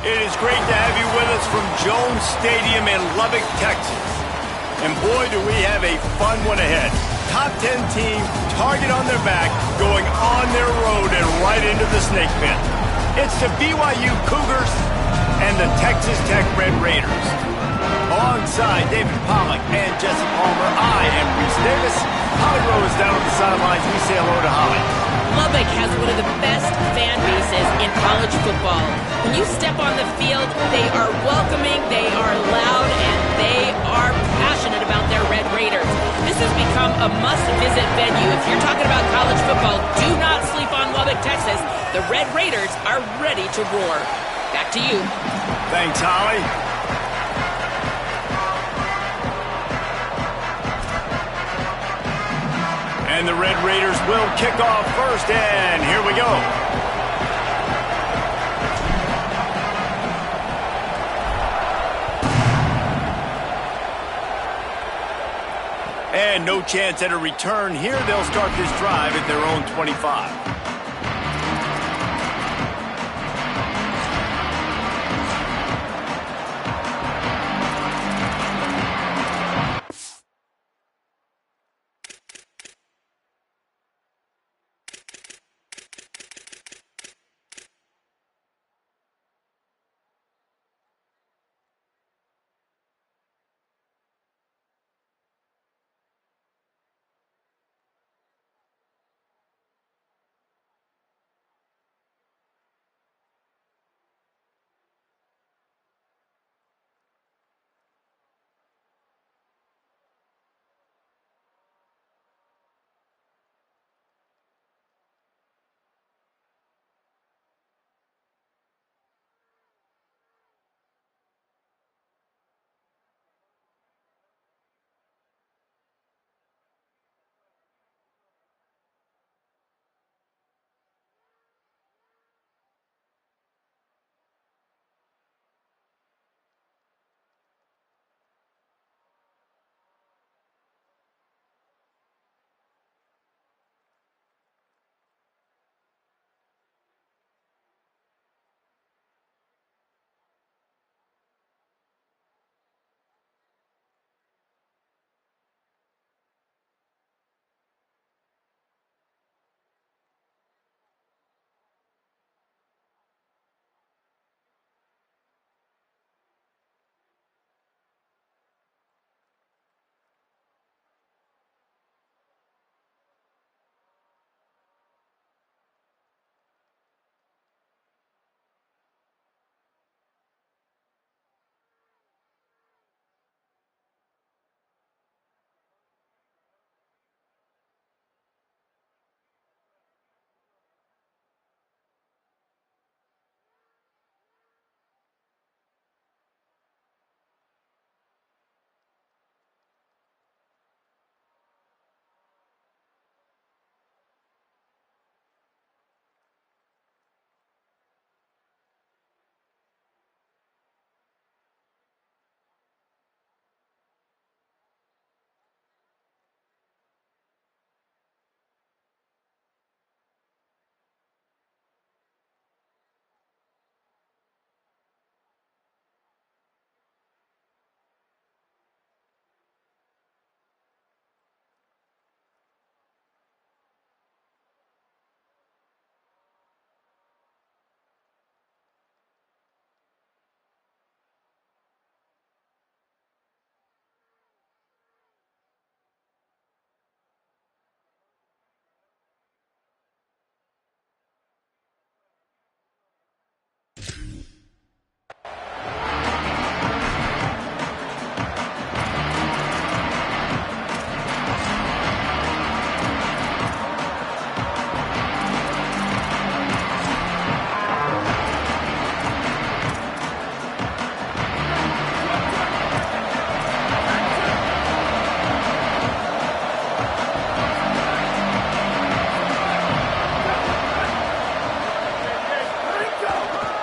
It is great to have you with us from Jones Stadium in Lubbock, Texas. And boy, do we have a fun one ahead. Top 10 team, target on their back, going on their road and right into the snake pit. It's the BYU Cougars and the Texas Tech Red Raiders. Alongside David Pollack and Jesse Palmer, I am Reese Davis. Holly Rowe is down on the sidelines. We say hello to Holly. Lubbock has one of the best fan bases in college football. When you step on the field, they are welcoming, they are loud, and they are passionate about their Red Raiders. This has become a must-visit venue. If you're talking about college football, do not sleep on Lubbock, Texas. The Red Raiders are ready to roar. Back to you. Thanks, Holly. And the Red Raiders will kick off first, and here we go. And no chance at a return here. They'll start this drive at their own 25.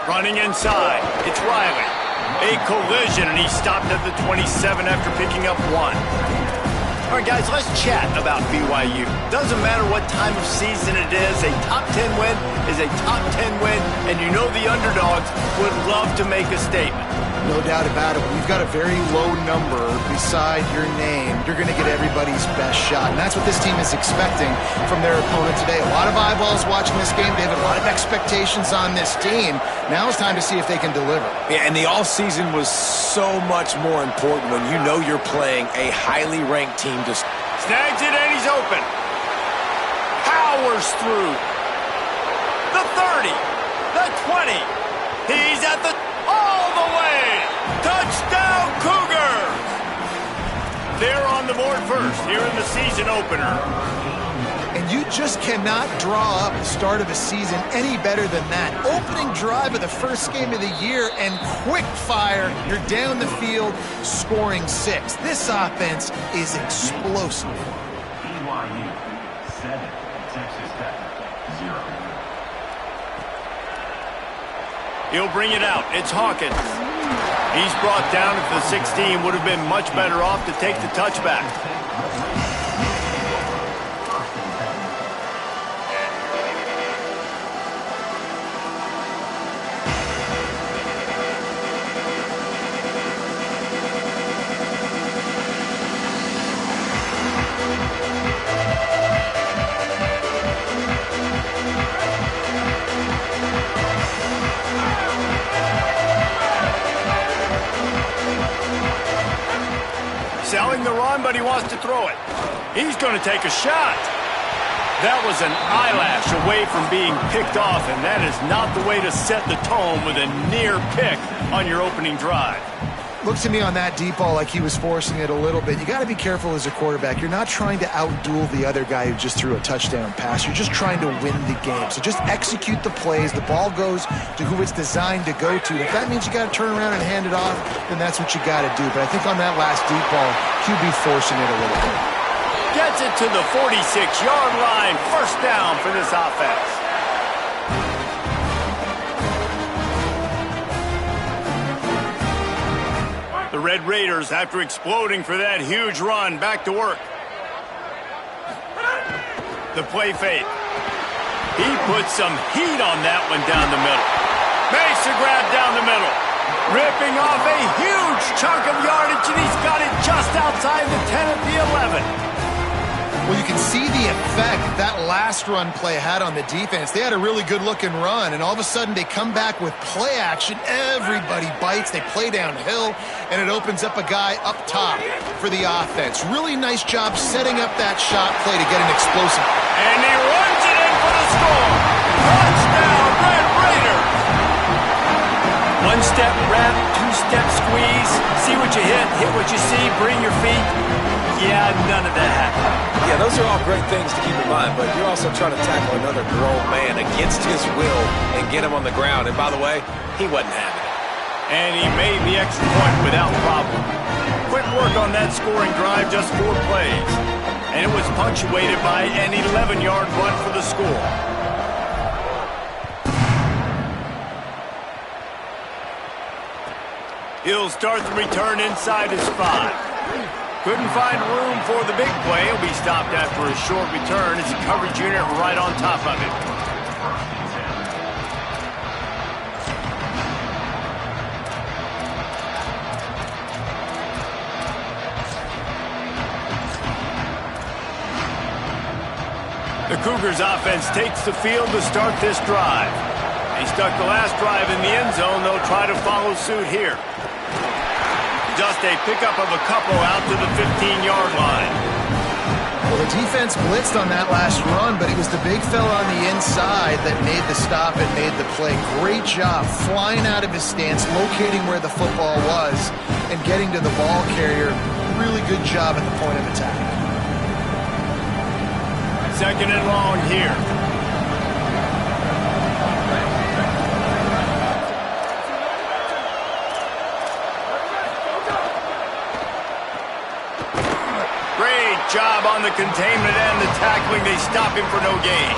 Running inside, it's Riley. A collision, and he stopped at the 27 after picking up one. All right, guys, let's chat about BYU. Doesn't matter what time of season it is, a top 10 win is a top 10 win, and you know the underdogs would love to make a statement. No doubt about it. When you've got a very low number beside your name, you're going to get everybody's best shot. And that's what this team is expecting from their opponent today. A lot of eyeballs watching this game. They have a lot of expectations on this team. Now it's time to see if they can deliver. Yeah, and the offseason was so much more important when you know you're playing a highly ranked team. Snags it and he's open. Powers through. The 30. The 20. He's at the... all the way. Touchdown Cougars. They're on the board first here in the season opener. And you just cannot draw up the start of a season any better than that. Opening drive of the first game of the year and quick fire. You're down the field scoring 6. This offense is explosive. BYU 7, Texas Tech 0. He'll bring it out. It's Hawkins. He's brought down at the 16. Would have been much better off to take the touchback. Selling the run, but he wants to throw it. He's going to take a shot. That was an eyelash away from being picked off, and that is not the way to set the tone with a near pick on your opening drive. Looks to me on that deep ball like he was forcing it a little bit. You got to be careful as a quarterback. You're not trying to outduel the other guy who just threw a touchdown pass. You're just trying to win the game. So just execute the plays. The ball goes to who it's designed to go to. If that means you got to turn around and hand it off, then that's what you got to do. But I think on that last deep ball, QB forcing it a little bit. Gets it to the 46-yard line. First down for this offense. The Red Raiders, after exploding for that huge run, back to work. The play fake. He put some heat on that one down the middle. Makes a grab down the middle. Ripping off a huge chunk of yardage, and he's got it just outside the 10 at the 11. Well, you can see the effect that last run play had on the defense. They had a really good-looking run, and all of a sudden they come back with play action. Everybody bites. They play downhill, and it opens up a guy up top for the offense. Really nice job setting up that shot play to get an explosive. And he runs it in for the score. Touchdown, Red Raiders. One-step wrap, two-step squeeze. See what you hit what you see, bring your feet. Yeah, none of that happened. Yeah, those are all great things to keep in mind, but you're also trying to tackle another grown man against his will and get him on the ground. And by the way, he wasn't having it. And he made the extra point without problem. Quick work on that scoring drive, just 4 plays. And it was punctuated by an 11-yard run for the score. He'll start the return inside his 5. Couldn't find room for the big play. He'll be stopped after a short return. It's a coverage unit right on top of it. The Cougars offense takes the field to start this drive. They stuck the last drive in the end zone. They'll try to follow suit here. Just a pickup of a couple out to the 15-yard line. Well, the defense blitzed on that last run, but it was the big fella on the inside that made the stop and made the play. Great job flying out of his stance, locating where the football was, and getting to the ball carrier. Really good job at the point of attack. Second and long here. Great job on the containment and the tackling. They stop him for no gain.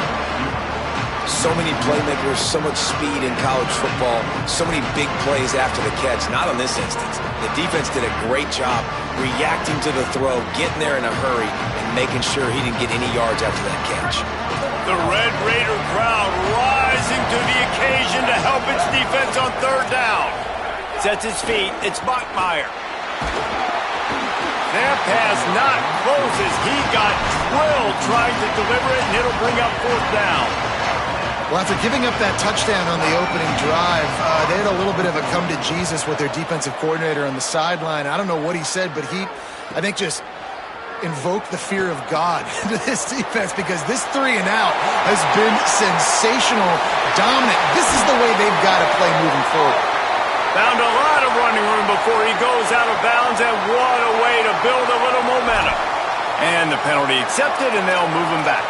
So many playmakers, so much speed in college football, so many big plays after the catch. Not in this instance. The defense did a great job reacting to the throw, getting there in a hurry, and making sure he didn't get any yards after that catch. The Red Raider crowd rising to the occasion to help its defense on third down. Sets his feet. It's Bachmeier. Their pass not closes. He got drilled trying to deliver it, and it'll bring up fourth down. Well, after giving up that touchdown on the opening drive, they had a little bit of a come to Jesus with their defensive coordinator on the sideline. I don't know what he said, but he, I think, just invoked the fear of God into this defense, because this 3 and out has been sensational, dominant. This is the way they've got to play moving forward. Found a lot of running room before he goes out of bounds, and what a way to build a little momentum. And the penalty accepted, and they'll move him back.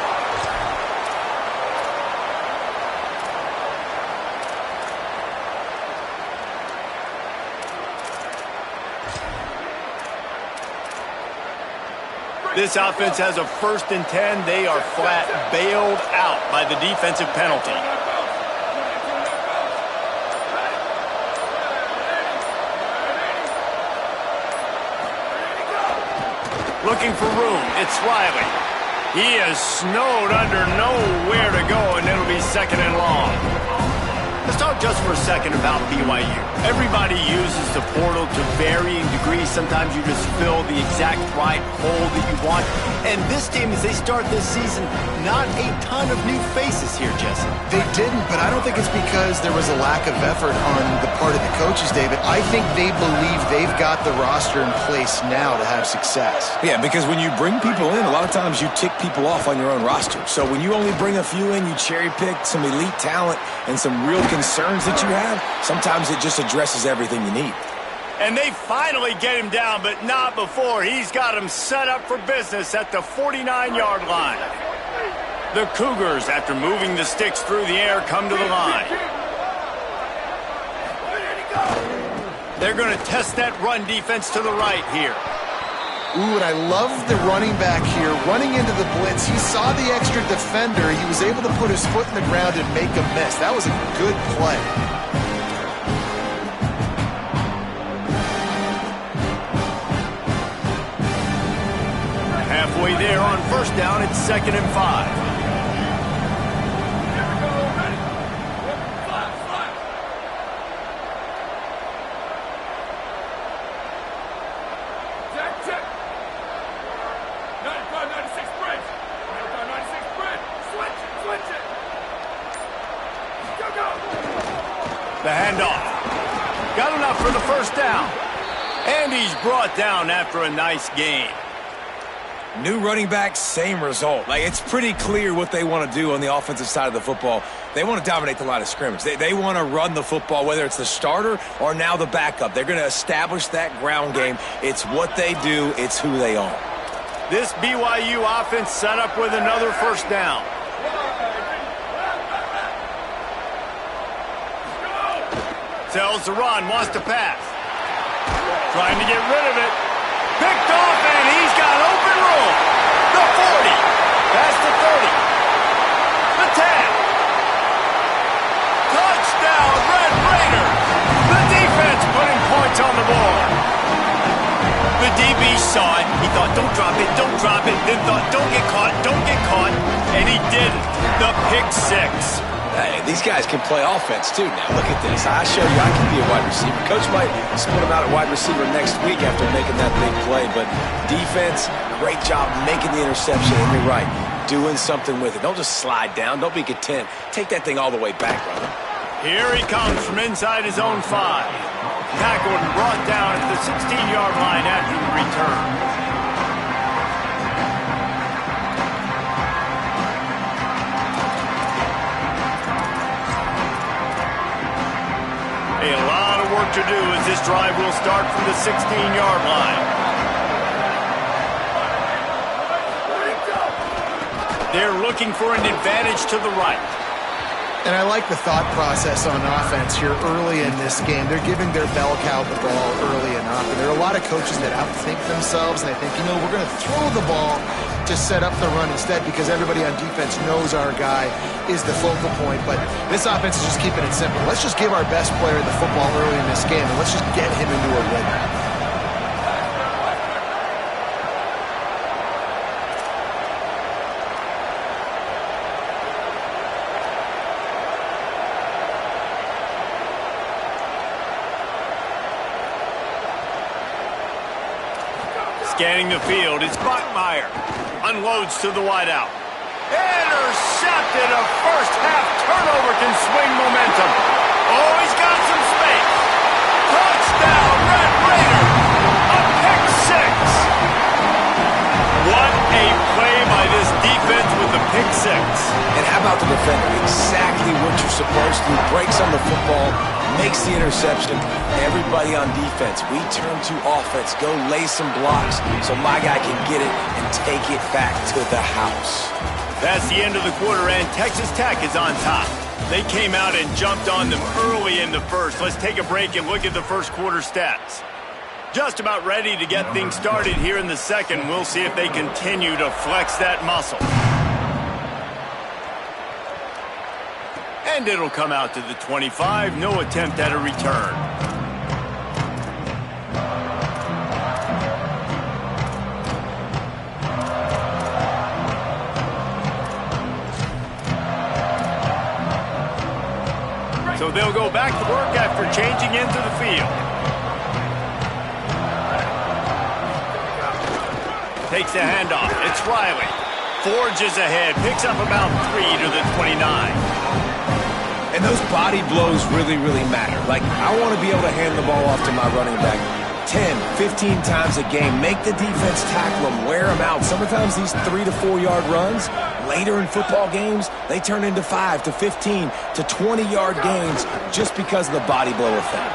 This offense has a 1st and 10. They are flat bailed out by the defensive penalty. Looking for room. It's Riley. He is snowed under, nowhere to go, and it'll be 2nd and long. Let's talk just for a second about BYU. Everybody uses the portal to varying degrees. Sometimes you just fill the exact right hole that you want. And this team, as they start this season, not a ton of new faces here, Jesse. They didn't, but I don't think it's because there was a lack of effort on the part of the coaches, David. I think they believe they've got the roster in place now to have success. Yeah, because when you bring people in, a lot of times you tick people off on your own roster. So when you only bring a few in, you cherry pick some elite talent and some real concerns that you have, sometimes it just addresses everything you need. And they finally get him down, but not before. He's got him set up for business at the 49-yard line. The Cougars, after moving the sticks through the air, come to the line. They're going to test that run defense to the right here. Ooh, and I love the running back here. Running into the blitz, he saw the extra defender. He was able to put his foot in the ground and make a miss. That was a good play. Halfway there on 1st down, it's 2nd and 5. The handoff. Got enough for the 1st down. And he's brought down after a nice gain. New running back, same result. Like, it's pretty clear what they want to do on the offensive side of the football. They want to dominate the line of scrimmage. They want to run the football, whether it's the starter or now the backup. They're going to establish that ground game. It's what they do. It's who they are. This BYU offense set up with another 1st down. Tells the run, wants to pass. Trying to get rid of it. Picked off, and he's got open room. The 40. Past the 30. The 10. Touchdown, Red Raiders. The defense putting points on the board. The DB saw it. He thought, don't drop it, don't drop it. Then thought, don't get caught, don't get caught. And he didn't. The pick 6. Hey, these guys can play offense, too, now. Look at this. I show you I can be a wide receiver. Coach might split him out at wide receiver next week after making that big play. But defense, great job making the interception. And you're right, doing something with it. Don't just slide down. Don't be content. Take that thing all the way back, brother. Here he comes from inside his own 5. Tackled and brought down at the 16-yard line after the return. A lot of work to do as this drive will start from the 16-yard line. They're looking for an advantage to the right. And I like the thought process on offense here early in this game. They're giving their bell cow the ball early enough. And there are a lot of coaches that outthink themselves, and they think, we're going to throw the ball to set up the run instead because everybody on defense knows our guy is the focal point. But this offense is just keeping it simple. Let's just give our best player the football early in this game, and let's just get him into a rhythm. Scanning the field, it's Bachmeier. Unloads to the wideout. Intercepted. A first-half turnover can swing momentum. Oh, he's got some space. Touchdown, Red Raider. A pick six. What a play by this defense with the pick six. And how about the defender? Exactly what you're supposed to do. Breaks on the football, makes the interception. Everybody on defense, we turn to offense. Go lay some blocks so my guy can get it and take it back to the house. That's the end of the quarter, and Texas Tech is on top. They came out and jumped on them early in the first. Let's take a break and look at the first quarter stats. Just about ready to get things started here in the second. We'll see if they continue to flex that muscle. And it'll come out to the 25. No attempt at a return. So they'll go back to work after changing into the field. Takes a handoff. It's Riley. Forges ahead. Picks up about 3 to the 29. And those body blows really, really matter. Like, I want to be able to hand the ball off to my running back 10, 15 times a game. Make the defense tackle them, wear them out. Sometimes these 3 to 4 yard runs, later in football games, they turn into 5 to 15 to 20 yard gains just because of the body blow effect.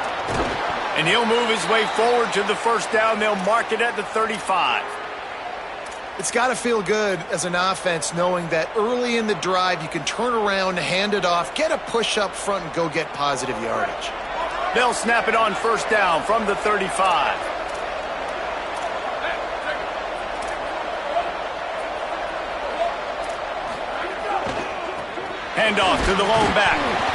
And he'll move his way forward to the first down. They'll mark it at the 35. It's got to feel good as an offense knowing that early in the drive you can turn around, hand it off, get a push up front, and go get positive yardage. They'll snap it on first down from the 35. Handoff to the lone back.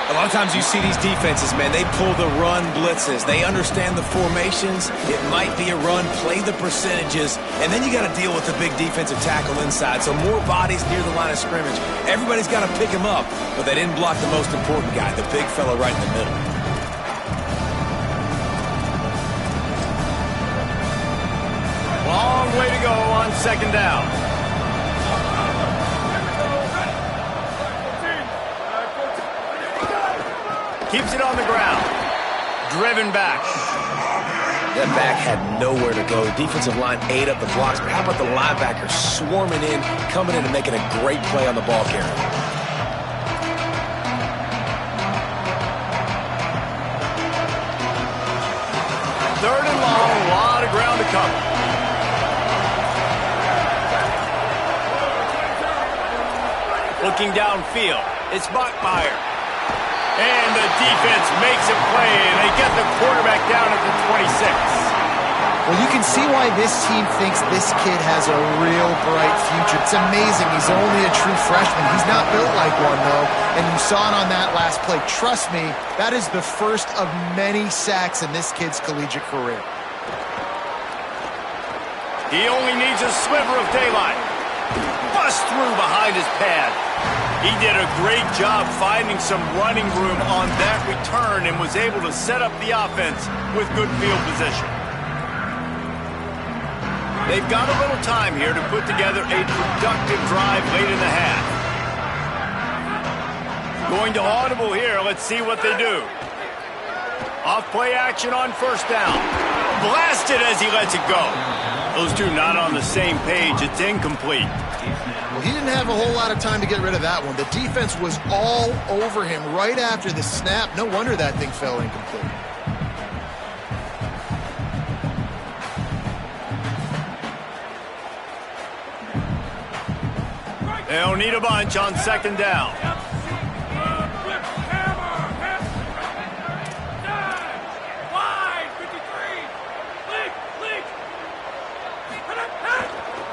A lot of times you see these defenses, man, they pull the run blitzes. They understand the formations. It might be a run, play the percentages, and then you got to deal with the big defensive tackle inside. So more bodies near the line of scrimmage. Everybody's got to pick him up, but they didn't block the most important guy, the big fella right in the middle. Long way to go on second down. Keeps it on the ground. Driven back. That back had nowhere to go. The defensive line ate up the blocks, but how about the linebackers swarming in, coming in and making a great play on the ball carrier? Third and long, a lot of ground to cover. Looking downfield, it's Bachmeier. And the defense makes a play, and they get the quarterback down at the 26. Well, you can see why this team thinks this kid has a real bright future. It's amazing. He's only a true freshman. He's not built like one, though, and you saw it on that last play. Trust me, that is the first of many sacks in this kid's collegiate career. He only needs a sliver of daylight. Bust through behind his pad. He did a great job finding some running room on that return and was able to set up the offense with good field position. They've got a little time here to put together a productive drive late in the half. Going to audible here. Let's see what they do. Off play action on first down. Blasted as he lets it go. Those two not on the same page. It's incomplete. Well, he didn't have a whole lot of time to get rid of that one. The defense was all over him right after the snap. No wonder that thing fell incomplete. They'll need a bunch on second down.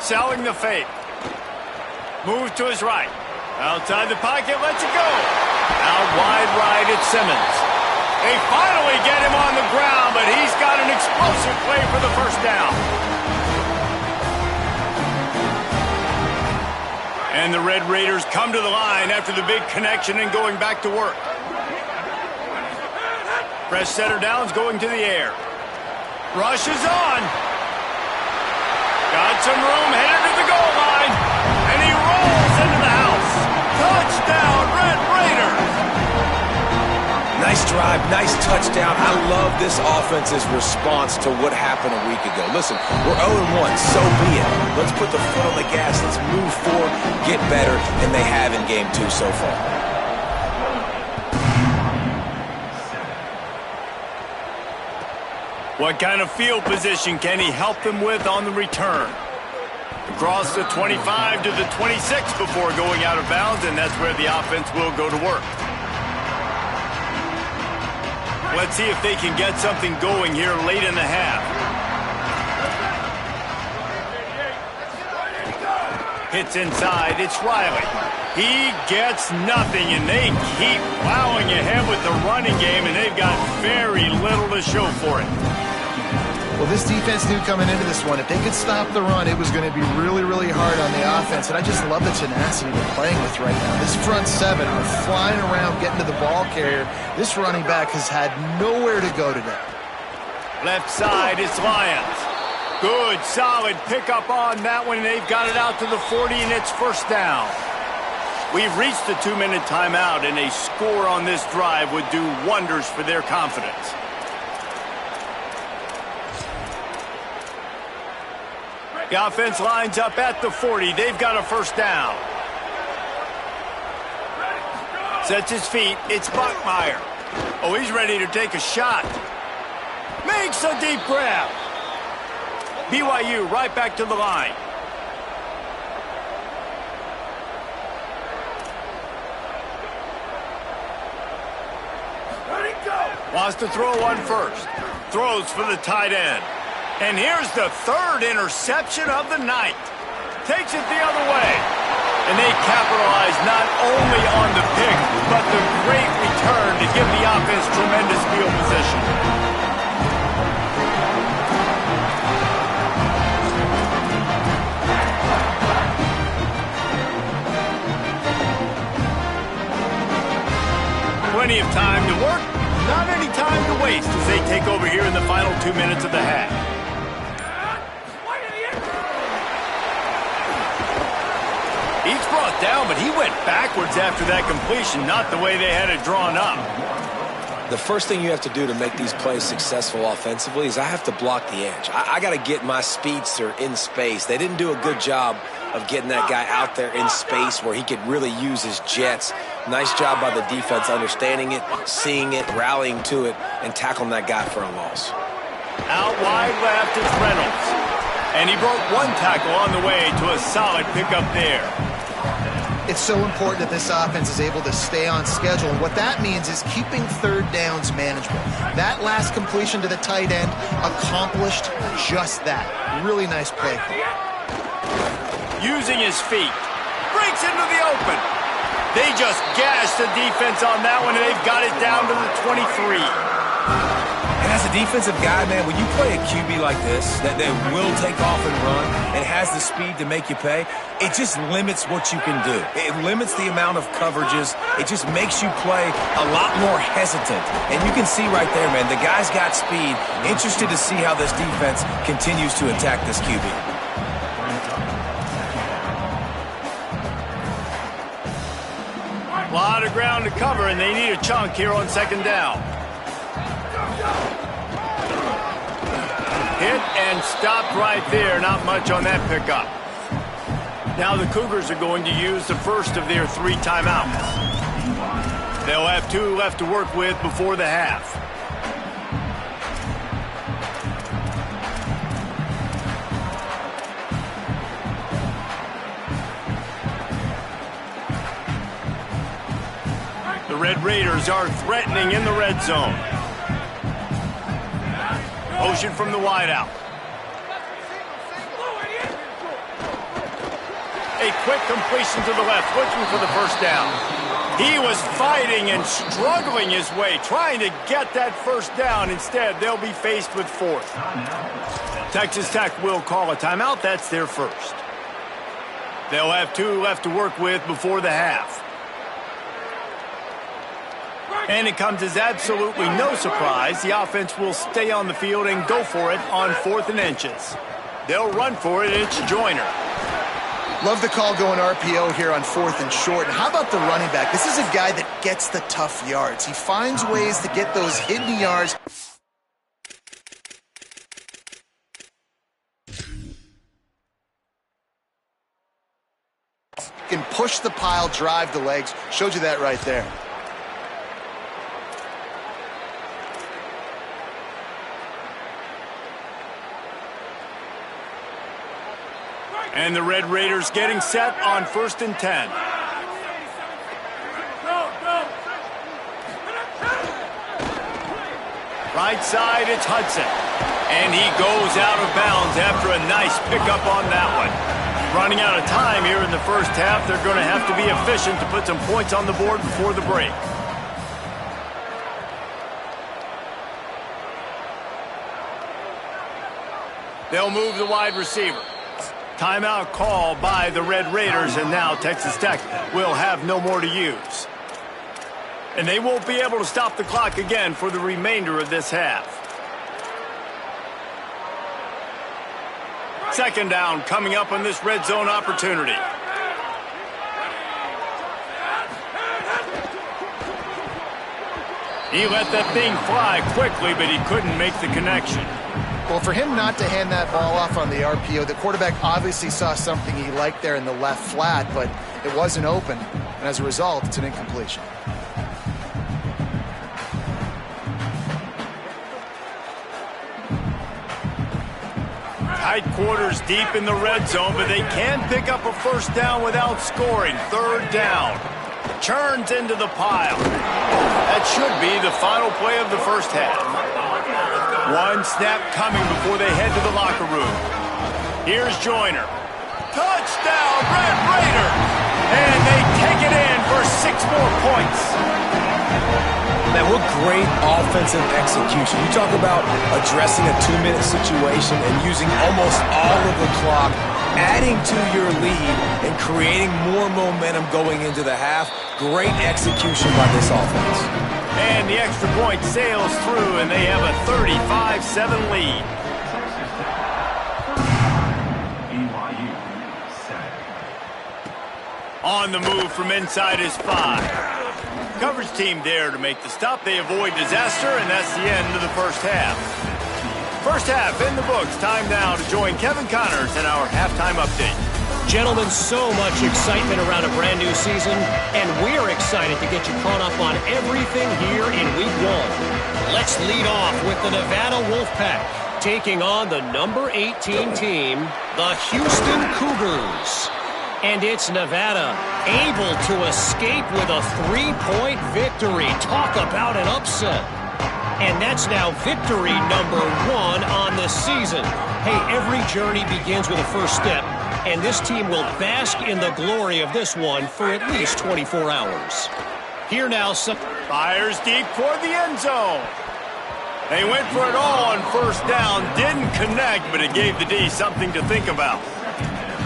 selling the fake. Moves to his right. Outside the pocket, lets it go. Out wide right, it's Simmons. They finally get him on the ground, but he's got an explosive play for the first down. And the Red Raiders come to the line after the big connection and going back to work. Press center downs going to the air. Rush is on. Got some room, headed to the goal line. And he rolls into the house. Touchdown, Red Raiders. Nice drive, nice touchdown. I love this offense's response to what happened a week ago. Listen, we're 0-1, so be it. Let's put the foot on the gas. Let's move forward, get better, and they have in game 2 so far. What kind of field position can he help them with on the return? Across the 25 to the 26 before going out of bounds, and that's where the offense will go to work. Let's see if they can get something going here late in the half. Hits inside, it's Riley. He gets nothing, and they keep plowing ahead with the running game, and they've got very little to show for it. Well, this defense knew coming into this one, if they could stop the run, it was going to be really, really hard on the offense. And I just love the tenacity they're playing with right now. This front seven are flying around, getting to the ball carrier. This running back has had nowhere to go today. Left side, it's Lions. Good, solid pickup on that one. They've got it out to the 40, and it's first down. We've reached the 2-minute timeout, and a score on this drive would do wonders for their confidence. The offense lines up at the 40. They've got a first down. Sets his feet. It's Buckmeyer. Oh, he's ready to take a shot. Makes a deep grab. BYU right back to the line. Wants to throw one first. Throws for the tight end. And here's the third interception of the night. Takes it the other way. And they capitalize not only on the pick, but the great return to give the offense tremendous field position. Plenty of time to work, not any time to waste as they take over here in the final 2 minutes of the half. He's brought down, but he went backwards after that completion, not the way they had it drawn up. The first thing you have to do to make these plays successful offensively is I have to block the edge. I got to get my speedster in space. They didn't do a good job of getting that guy out there in space where he could really use his jets. Nice job by the defense understanding it, seeing it, rallying to it, and tackling that guy for a loss. Out wide left is Reynolds. And he broke one tackle on the way to a solid pickup there. It's so important that this offense is able to stay on schedule. And what that means is keeping third downs manageable. That last completion to the tight end accomplished just that. Really nice play. Using his feet. Breaks into the open. They just gashed the defense on that one, and they've got it down to the 23. And as a defensive guy, man, when you play a QB like this, that will take off and run and has the speed to make you pay, it just limits what you can do. It limits the amount of coverages. It just makes you play a lot more hesitant. And you can see right there, man, the guy's got speed. Interested to see how this defense continues to attack this QB. A lot of ground to cover, and they need a chunk here on second down. Hit and stopped right there. Not much on that pickup. Now the Cougars are going to use the first of their 3 timeouts. They'll have 2 left to work with before the half. The Red Raiders are threatening in the red zone. Motion from the wideout. A quick completion to the left, looking for the first down. He was fighting and struggling his way, trying to get that first down. Instead, they'll be faced with fourth. Texas Tech will call a timeout. That's their first. They'll have 2 left to work with before the half. And it comes as absolutely no surprise. The offense will stay on the field and go for it on 4th and inches. They'll run for it. It's Joyner. Love the call going RPO here on 4th and short. And how about the running back? This is a guy that gets the tough yards. He finds ways to get those hidden yards. Can push the pile, drive the legs. Showed you that right there. And the Red Raiders getting set on 1st and 10. Right side, it's Hudson. And he goes out of bounds after a nice pickup on that one. Running out of time here in the first half. They're going to have to be efficient to put some points on the board before the break. They'll move the wide receiver. Timeout call by the Red Raiders, and now Texas Tech will have no more to use. And they won't be able to stop the clock again for the remainder of this half. Second down coming up on this red zone opportunity. He let that thing fly quickly, but he couldn't make the connection. Well, for him not to hand that ball off on the RPO, the quarterback obviously saw something he liked there in the left flat, but it wasn't open, and as a result, it's an incompletion. Tight quarters deep in the red zone, but they can pick up a first down without scoring. Third down. Churns into the pile. That should be the final play of the first half. One snap coming before they head to the locker room. Here's Joyner. Touchdown, Red Raiders! And they take it in for 6 more points. Man, what great offensive execution. You talk about addressing a 2-minute situation and using almost all of the clock, adding to your lead and creating more momentum going into the half. Great execution by this offense. And the extra point sails through, and they have a 35-7 lead. BYU 7. On the move from inside is 5. Coverage team there to make the stop. They avoid disaster, and that's the end of the first half. First half in the books. Time now to join Kevin Connors in our halftime update. Gentlemen, so much excitement around a brand new season, and we're excited to get you caught up on everything here in Week 1. Let's lead off with the Nevada Wolfpack, taking on the number 18 team, the Houston Cougars. And it's Nevada, able to escape with a 3-point victory. Talk about an upset. And that's now victory number 1 on the season. Hey, every journey begins with a first step, and this team will bask in the glory of this one for at least 24 hours. Here now, fires deep toward the end zone. They went for it all on first down, didn't connect, but it gave the D something to think about.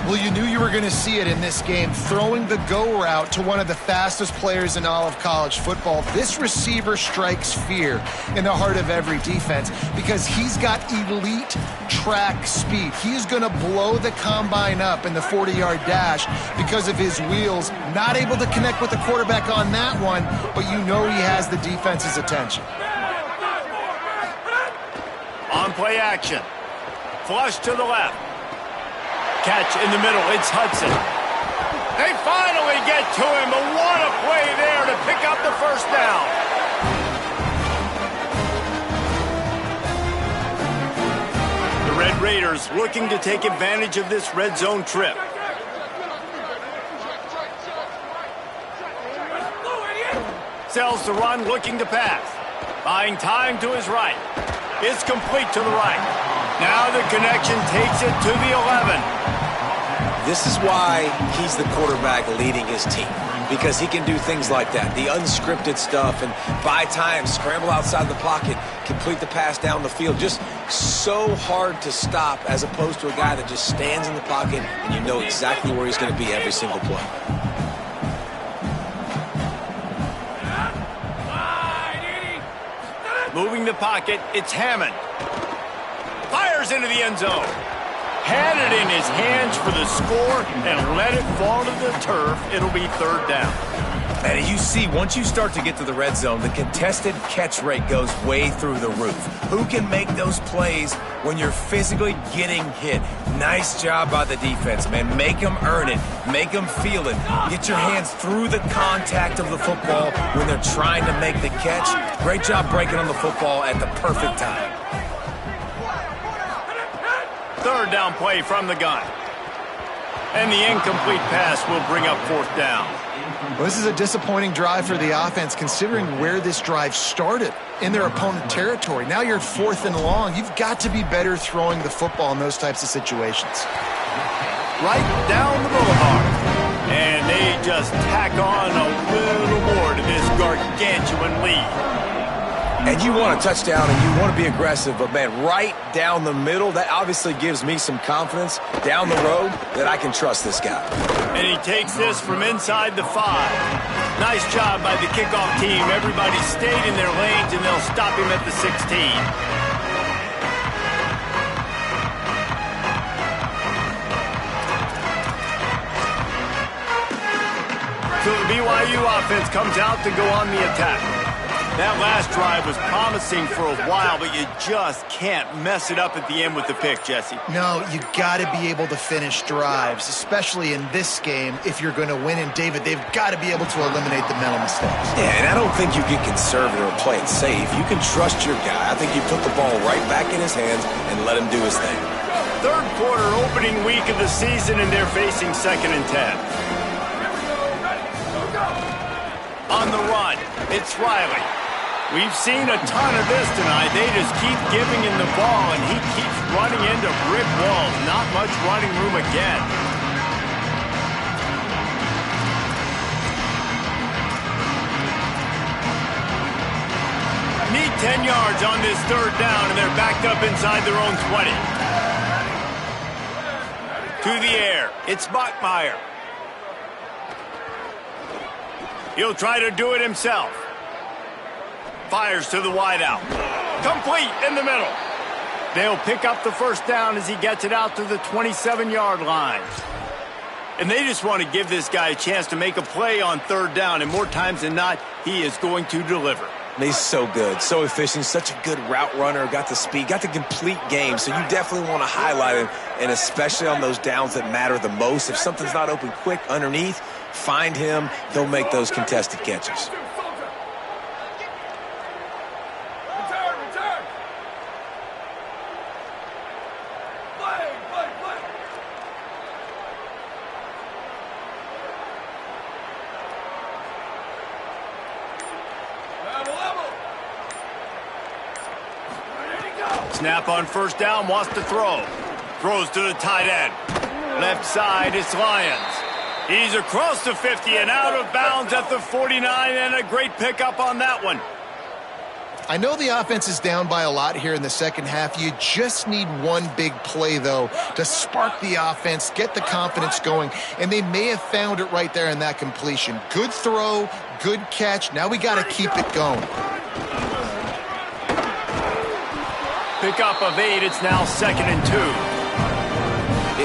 Well, you knew you were going to see it in this game, throwing the go route to one of the fastest players in all of college football. This receiver strikes fear in the heart of every defense because he's got elite track speed. He's going to blow the combine up in the 40-yard dash because of his wheels. Not able to connect with the quarterback on that one, but you know he has the defense's attention. On play action. Flush to the left. Catch in the middle, it's Hudson. They finally get to him, but what a play there to pick up the first down. The Red Raiders looking to take advantage of this red zone trip. Sells the run, looking to pass. Buying time to his right. It's complete to the right. Now the connection takes it to the 11. This is why he's the quarterback leading his team, because he can do things like that, the unscripted stuff, and buy time, scramble outside the pocket, complete the pass down the field. Just so hard to stop as opposed to a guy that just stands in the pocket and you know exactly where he's going to be every single play. Moving the pocket, it's Hammond. Fires into the end zone. Had it in his hands for the score and let it fall to the turf. It'll be third down. And you see, once you start to get to the red zone, the contested catch rate goes way through the roof. Who can make those plays when you're physically getting hit? Nice job by the defense, man. Make them earn it. Make them feel it. Get your hands through the contact of the football when they're trying to make the catch. Great job breaking on the football at the perfect time. Third down play from the gun. And the incomplete pass will bring up fourth down. Well, this is a disappointing drive for the offense, considering where this drive started, in their opponent territory. Now you're 4th and long. You've got to be better throwing the football in those types of situations. Right down the boulevard. And they just tack on a little more to this gargantuan lead. And you want a touchdown and you want to be aggressive, but, man, right down the middle, that obviously gives me some confidence down the road that I can trust this guy. And he takes this from inside the 5. Nice job by the kickoff team. Everybody stayed in their lanes, and they'll stop him at the 16. So the BYU offense comes out to go on the attack. That last drive was promising for a while, but you just can't mess it up at the end with the pick, Jesse. No, you got to be able to finish drives, especially in this game if you're going to win. And, David, they've got to be able to eliminate the mental mistakes. Yeah, and I don't think you get conservative or play it safe. You can trust your guy. I think you put the ball right back in his hands and let him do his thing. Third quarter opening week of the season, and they're facing 2nd and 10. On the run, it's Riley. We've seen a ton of this tonight. They just keep giving him the ball, and he keeps running into brick walls. Not much running room again. Need 10 yards on this third down, and they're backed up inside their own 20. To the air, it's Bachmeier. He'll try to do it himself. Fires to the wideout. Complete in the middle. They'll pick up the first down as he gets it out to the 27-yard line. And they just want to give this guy a chance to make a play on third down, and more times than not, he is going to deliver. He's so good, so efficient, such a good route runner, got the speed, got the complete game, so you definitely want to highlight him, and especially on those downs that matter the most. If something's not open quick underneath, find him. He'll make those contested catches. Snap on first down, wants to throw. Throws to the tight end. Left side, it's Lyons. He's across the 50 and out of bounds at the 49, and a great pickup on that one. I know the offense is down by a lot here in the second half. You just need one big play, though, to spark the offense, get the confidence going, and they may have found it right there in that completion. Good throw, good catch. Now we got to keep it going. Pickup of 8, it's now 2nd and 2.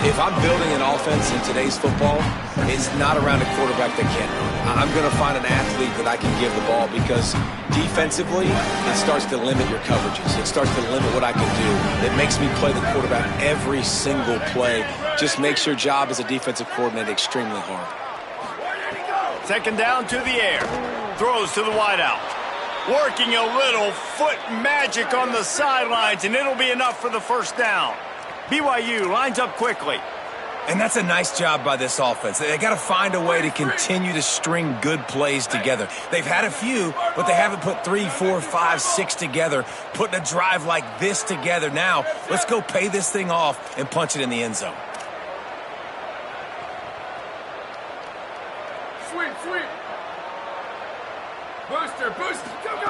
If I'm building an offense in today's football, it's not around a quarterback that can. I'm going to find an athlete that I can give the ball, because defensively, it starts to limit your coverages. It starts to limit what I can do. It makes me play the quarterback every single play. Just makes your job as a defensive coordinator extremely hard. 2nd down to the air. Throws to the wideout. Working a little foot magic on the sidelines, and it'll be enough for the first down. BYU lines up quickly. And that's a nice job by this offense. They got to find a way to continue to string good plays together. They've had a few, but they haven't put 3, 4, 5, 6 together, putting a drive like this together. Now, let's go pay this thing off and punch it in the end zone.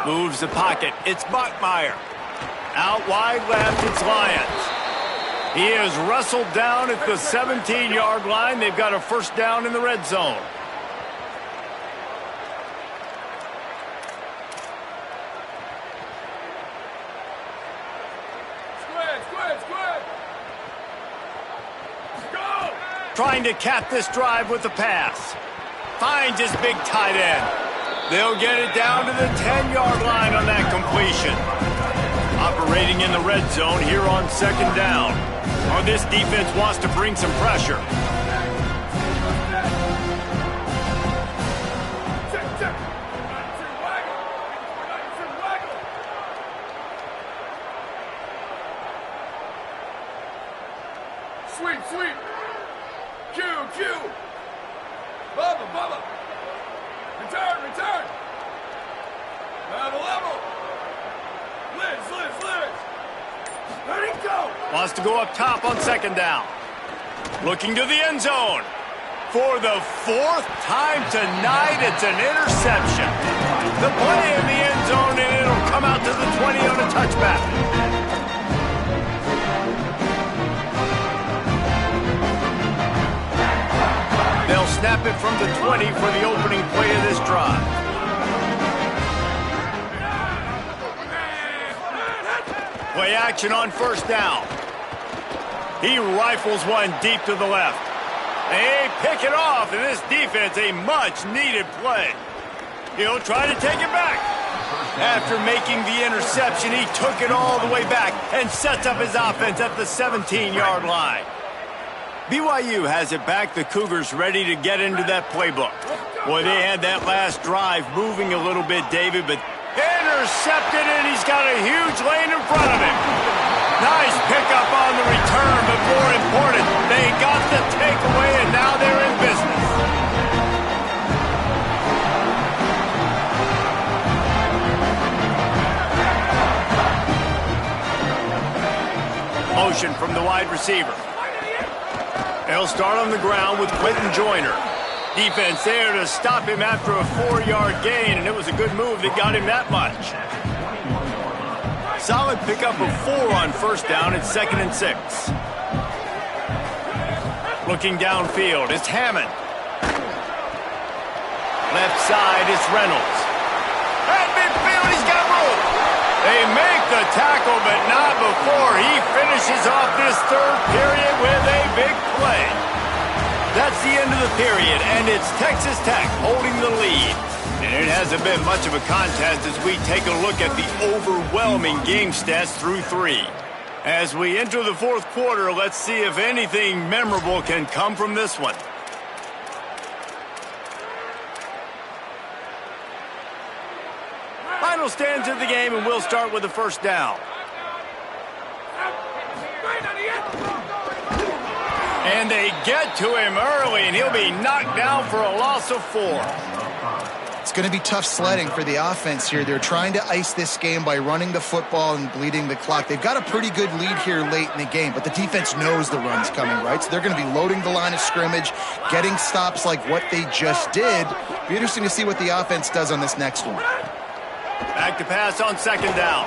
Moves the pocket. It's Bachmeier. Out wide left, it's Lyons. He is wrestled down at the 17-yard line. They've got a first down in the red zone. Trying to cap this drive with the pass. Finds his big tight end. They'll get it down to the 10-yard line on that completion. Operating in the red zone here on second down. Oh, this defense wants to bring some pressure. Sweep. Q. Bubba. Return. Level. Liz. Let it go. Wants to go up top on second down. Looking to the end zone. For the fourth time tonight, it's an interception. The play in the end zone, and it'll come out to the 20 on a touchback. They'll snap it from the 20 for the opening play of this drive. Play action on first down. He rifles one deep to the left. They pick it off, and this defense, a much-needed play. He'll try to take it back. After making the interception, he took it all the way back and sets up his offense at the 17-yard line. BYU has it back. The Cougars ready to get into that playbook. Boy, they had that last drive moving a little bit, David, but intercepted, and he's got a huge lane in front of him. Nice pickup on the return, but more important, they got the takeaway, and now they're in business. Motion from the wide receiver. They'll start on the ground with Quentin Joyner. Defense there to stop him after a 4-yard gain, and it was a good move that got him that much. Solid pickup of 4 on first down. It's 2nd and 6. Looking downfield, it's Hammond. Left side, it's Reynolds. At midfield, he's got room. They make the tackle, but not before he finishes off this third period with a big play. That's the end of the period, and it's Texas Tech holding the lead. And it hasn't been much of a contest as we take a look at the overwhelming game stats through 3. As we enter the fourth quarter, let's see if anything memorable can come from this one. Final stands of the game, and we'll start with the first down. And they get to him early, and he'll be knocked down for a loss of 4. It's going to be tough sledding for the offense here. They're trying to ice this game by running the football and bleeding the clock. They've got a pretty good lead here late in the game, but the defense knows the run's coming, right? So they're going to be loading the line of scrimmage, getting stops like what they just did. Be interesting to see what the offense does on this next one. Back to pass on second down.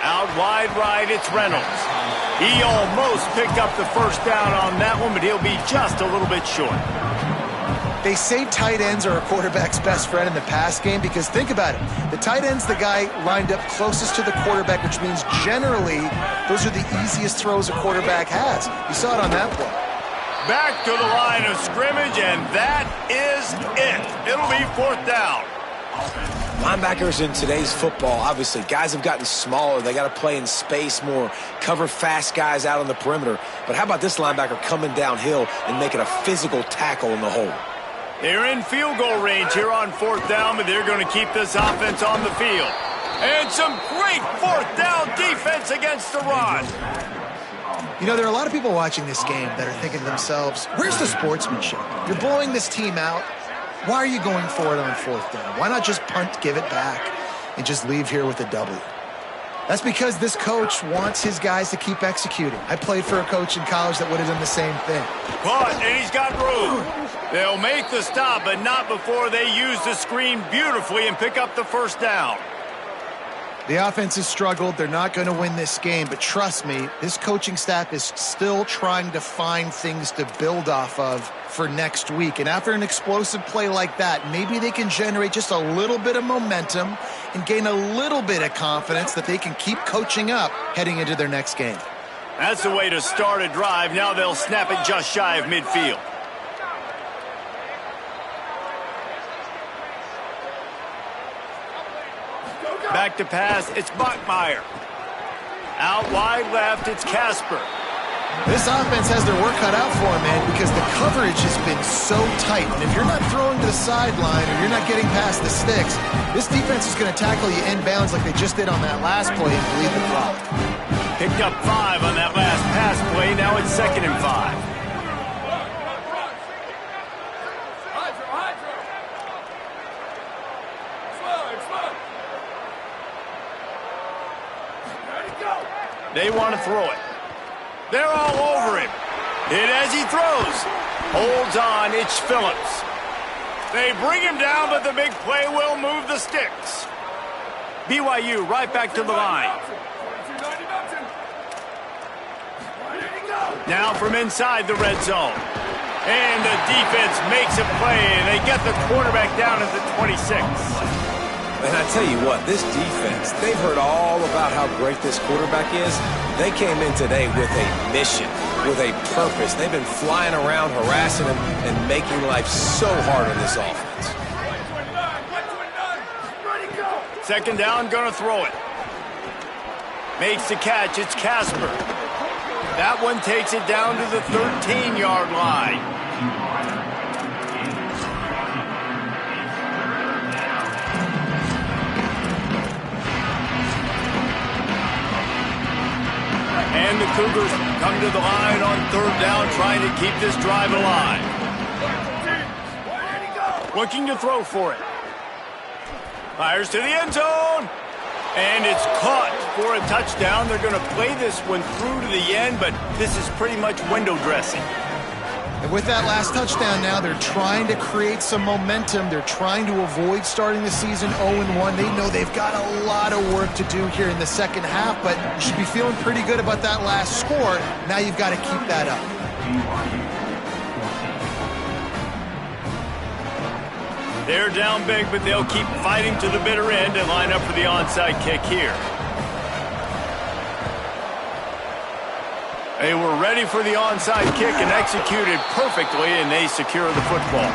Out wide right, it's Reynolds. He almost picked up the first down on that one, but he'll be just a little bit short. They say tight ends are a quarterback's best friend in the pass game because think about it. The tight end's the guy lined up closest to the quarterback, which means generally those are the easiest throws a quarterback has. You saw it on that play. Back to the line of scrimmage, and that is it. It'll be fourth down. Linebackers in today's football, obviously, guys have gotten smaller. They got to play in space more, cover fast guys out on the perimeter. But how about this linebacker coming downhill and making a physical tackle in the hole? They're in field goal range here on fourth down, but they're going to keep this offense on the field. And some great fourth down defense against the run. You know, there are a lot of people watching this game that are thinking to themselves, where's the sportsmanship? You're blowing this team out. Why are you going for it on fourth down? Why not just punt, give it back, and just leave here with a W? That's because this coach wants his guys to keep executing. I played for a coach in college that would have done the same thing. Caught, and he's got room. They'll make the stop, but not before they use the screen beautifully and pick up the first down. The offense has struggled. They're not going to win this game, but trust me, this coaching staff is still trying to find things to build off of for next week. And after an explosive play like that, maybe they can generate just a little bit of momentum and gain a little bit of confidence that they can keep coaching up heading into their next game. That's the way to start a drive. Now they'll snap it just shy of midfield. Back to pass, it's Bachmeier. Out wide left, it's Casper. This offense has their work cut out for them, man, because the coverage has been so tight. And if you're not throwing to the sideline or you're not getting past the sticks, this defense is going to tackle you inbounds like they just did on that last play and bleed the clock. Picked up 5 on that last pass play. Now it's 2nd and 5. They want to throw it. They're all over him. Hit as he throws. Holds on, it's Phillips. They bring him down, but the big play will move the sticks. BYU right back to the line. Now from inside the red zone. And the defense makes a play, and they get the quarterback down at the 26. And I tell you what, this defense, they've heard all about how great this quarterback is. They came in today with a mission, with a purpose. They've been flying around, harassing him, and making life so hard on this offense. 2nd down, gonna throw it. Makes the catch, it's Casper. That one takes it down to the 13-yard line. And the Cougars come to the line on 3rd down, trying to keep this drive alive. Looking to throw for it. Fires to the end zone. And it's caught for a touchdown. They're going to play this one through to the end, but this is pretty much window dressing. And with that last touchdown now, they're trying to create some momentum. They're trying to avoid starting the season 0-1. They know they've got a lot of work to do here in the second half, but you should be feeling pretty good about that last score. Now you've got to keep that up. They're down big, but they'll keep fighting to the bitter end and line up for the onside kick here. They were ready for the onside kick and executed perfectly, and they secure the football.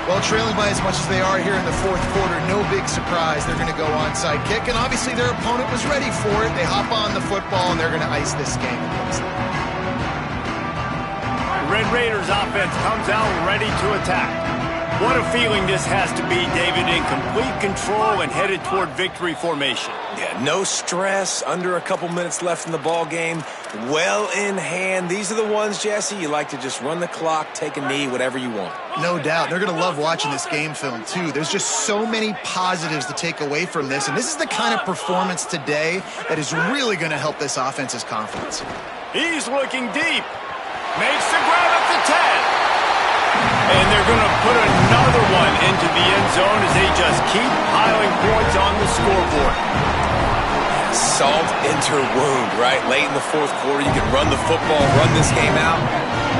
Well, trailing by as much as they are here in the 4th quarter, no big surprise. They're going to go onside kick, and obviously their opponent was ready for it. They hop on the football, and they're going to ice this game against them. The Red Raiders offense comes out ready to attack. What a feeling this has to be, David, in complete control and headed toward victory formation. Yeah, no stress, under a couple minutes left in the ball game, well in hand. These are the ones, Jesse, you like to just run the clock, take a knee, whatever you want. No doubt. They're going to love watching this game film, too. There's just so many positives to take away from this, and this is the kind of performance today that is really going to help this offense's confidence. He's looking deep. Makes the grab at the 10. And they're going to put another one into the end zone as they just keep piling points on the scoreboard. Salt into wound, right? Late in the 4th quarter, you can run the football, run this game out.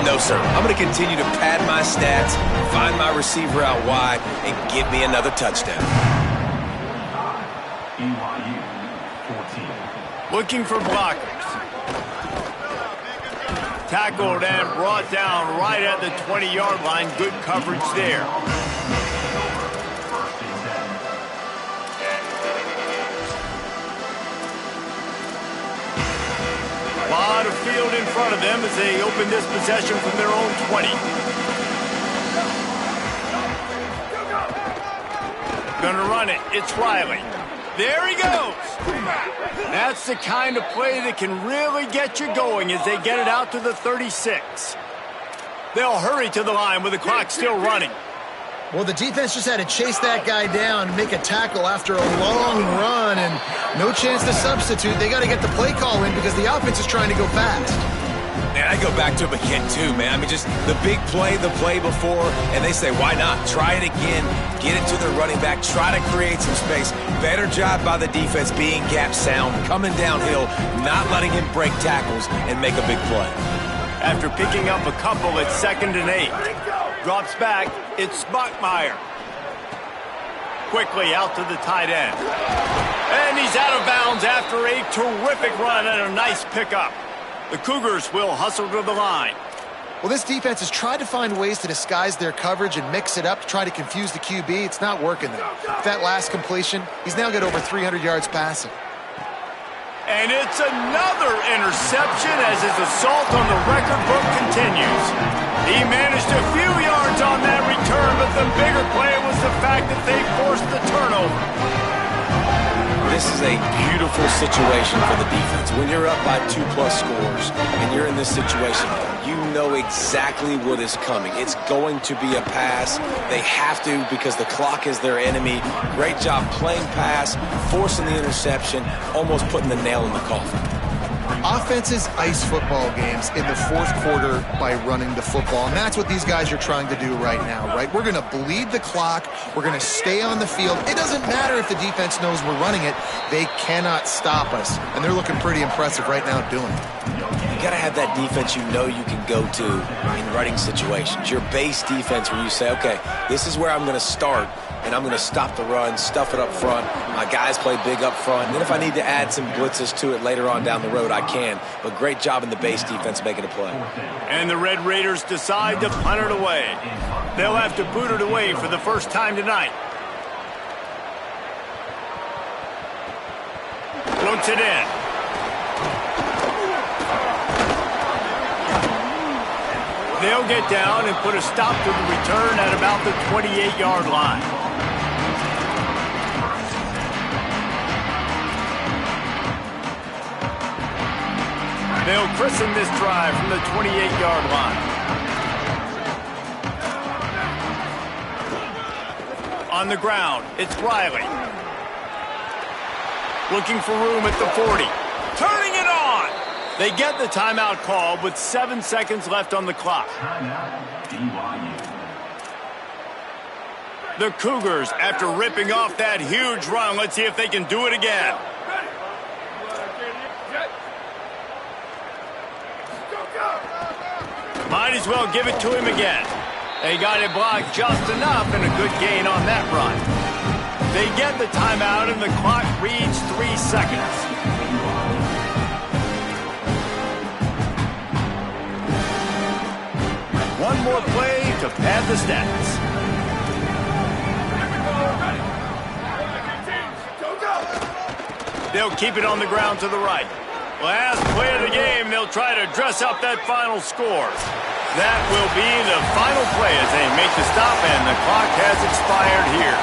No, sir. I'm going to continue to pad my stats, find my receiver out wide, and give me another touchdown. BYU 14. Looking for blockers. Tackled and brought down right at the 20-yard line. Good coverage there. A lot of field in front of them as they open this possession from their own 20. Gonna run it. It's Riley. There he goes. That's the kind of play that can really get you going as they get it out to the 36. They'll hurry to the line with the clock still running. Well, the defense just had to chase that guy down and make a tackle after a long run, and no chance to substitute. They got to get the play call in because the offense is trying to go fast. And I go back to him again, too, man. I mean, just the big play, the play before, and they say, why not? Try it again, get it to the running back, try to create some space. Better job by the defense being gap sound, coming downhill, not letting him break tackles and make a big play. After picking up a couple, it's 2nd and 8. Drops back, it's Spockmeyer. Quickly out to the tight end. And he's out of bounds after a terrific run and a nice pickup. The Cougars will hustle to the line. Well, this defense has tried to find ways to disguise their coverage and mix it up to try to confuse the QB. It's not working there. With that last completion, he's now got over 300 yards passing. And it's another interception as his assault on the record book continues. He managed a few yards on that return, but the bigger play was the fact that they forced the turnover. This is a beautiful situation for the defense. When you're up by 2+ scores and you're in this situation, you know exactly what is coming. It's going to be a pass. They have to because the clock is their enemy. Great job playing pass, forcing the interception, almost putting the nail in the coffin. Offenses ice football games in the fourth quarter by running the football, and that's what these guys are trying to do right now, right? We're going to bleed the clock. We're going to stay on the field. It doesn't matter if the defense knows we're running it. They cannot stop us, and they're looking pretty impressive right now doing it. You got to have that defense you know you can go to in running situations. Your base defense where you say, okay, this is where I'm going to start, and I'm going to stop the run, stuff it up front. My guys play big up front. And then if I need to add some blitzes to it later on down the road, I can. But great job in the base defense making a play. And the Red Raiders decide to punt it away. They'll have to boot it away for the first time tonight. Floats it in. They'll get down and put a stop to the return at about the 28-yard line. They'll christen this drive from the 28-yard line. On the ground, it's Riley. Looking for room at the 40. Turning it on! They get the timeout call with 7 seconds left on the clock. The Cougars, after ripping off that huge run, let's see if they can do it again. Might as well give it to him again. They got it blocked just enough and a good gain on that run. They get the timeout and the clock reads 3 seconds. One more play to pad the stats. They'll keep it on the ground to the right. Last play of the game, they'll try to dress up that final score. That will be the final play as they make the stop, and the clock has expired here.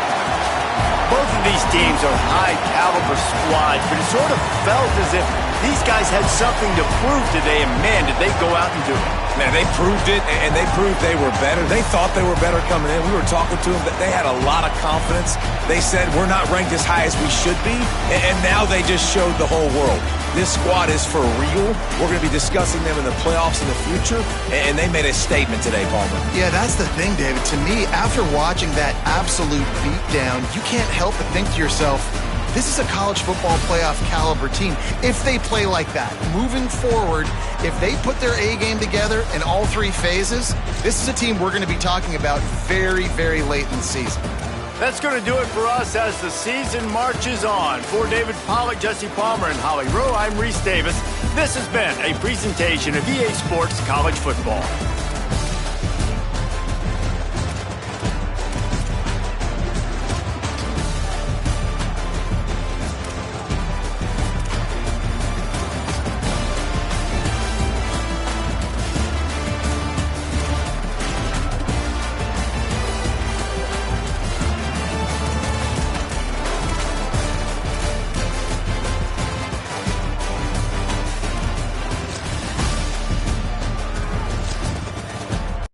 Both of these teams are high-caliber squads, but it sort of felt as if these guys had something to prove today, and man, did they go out and do it. Man, they proved it, and they proved they were better. They thought they were better coming in. We were talking to them that they had a lot of confidence. They said, we're not ranked as high as we should be, and now they just showed the whole world. This squad is for real. We're going to be discussing them in the playoffs in the future, and they made a statement today, Palmer. Yeah, that's the thing, David. To me, after watching that absolute beatdown, you can't help but think to yourself, this is a college football playoff caliber team. If they play like that, moving forward, if they put their A game together in all 3 phases, this is a team we're going to be talking about very, very late in the season. That's going to do it for us as the season marches on. For David Pollack, Jesse Palmer, and Holly Rowe, I'm Reese Davis. This has been a presentation of EA Sports College Football.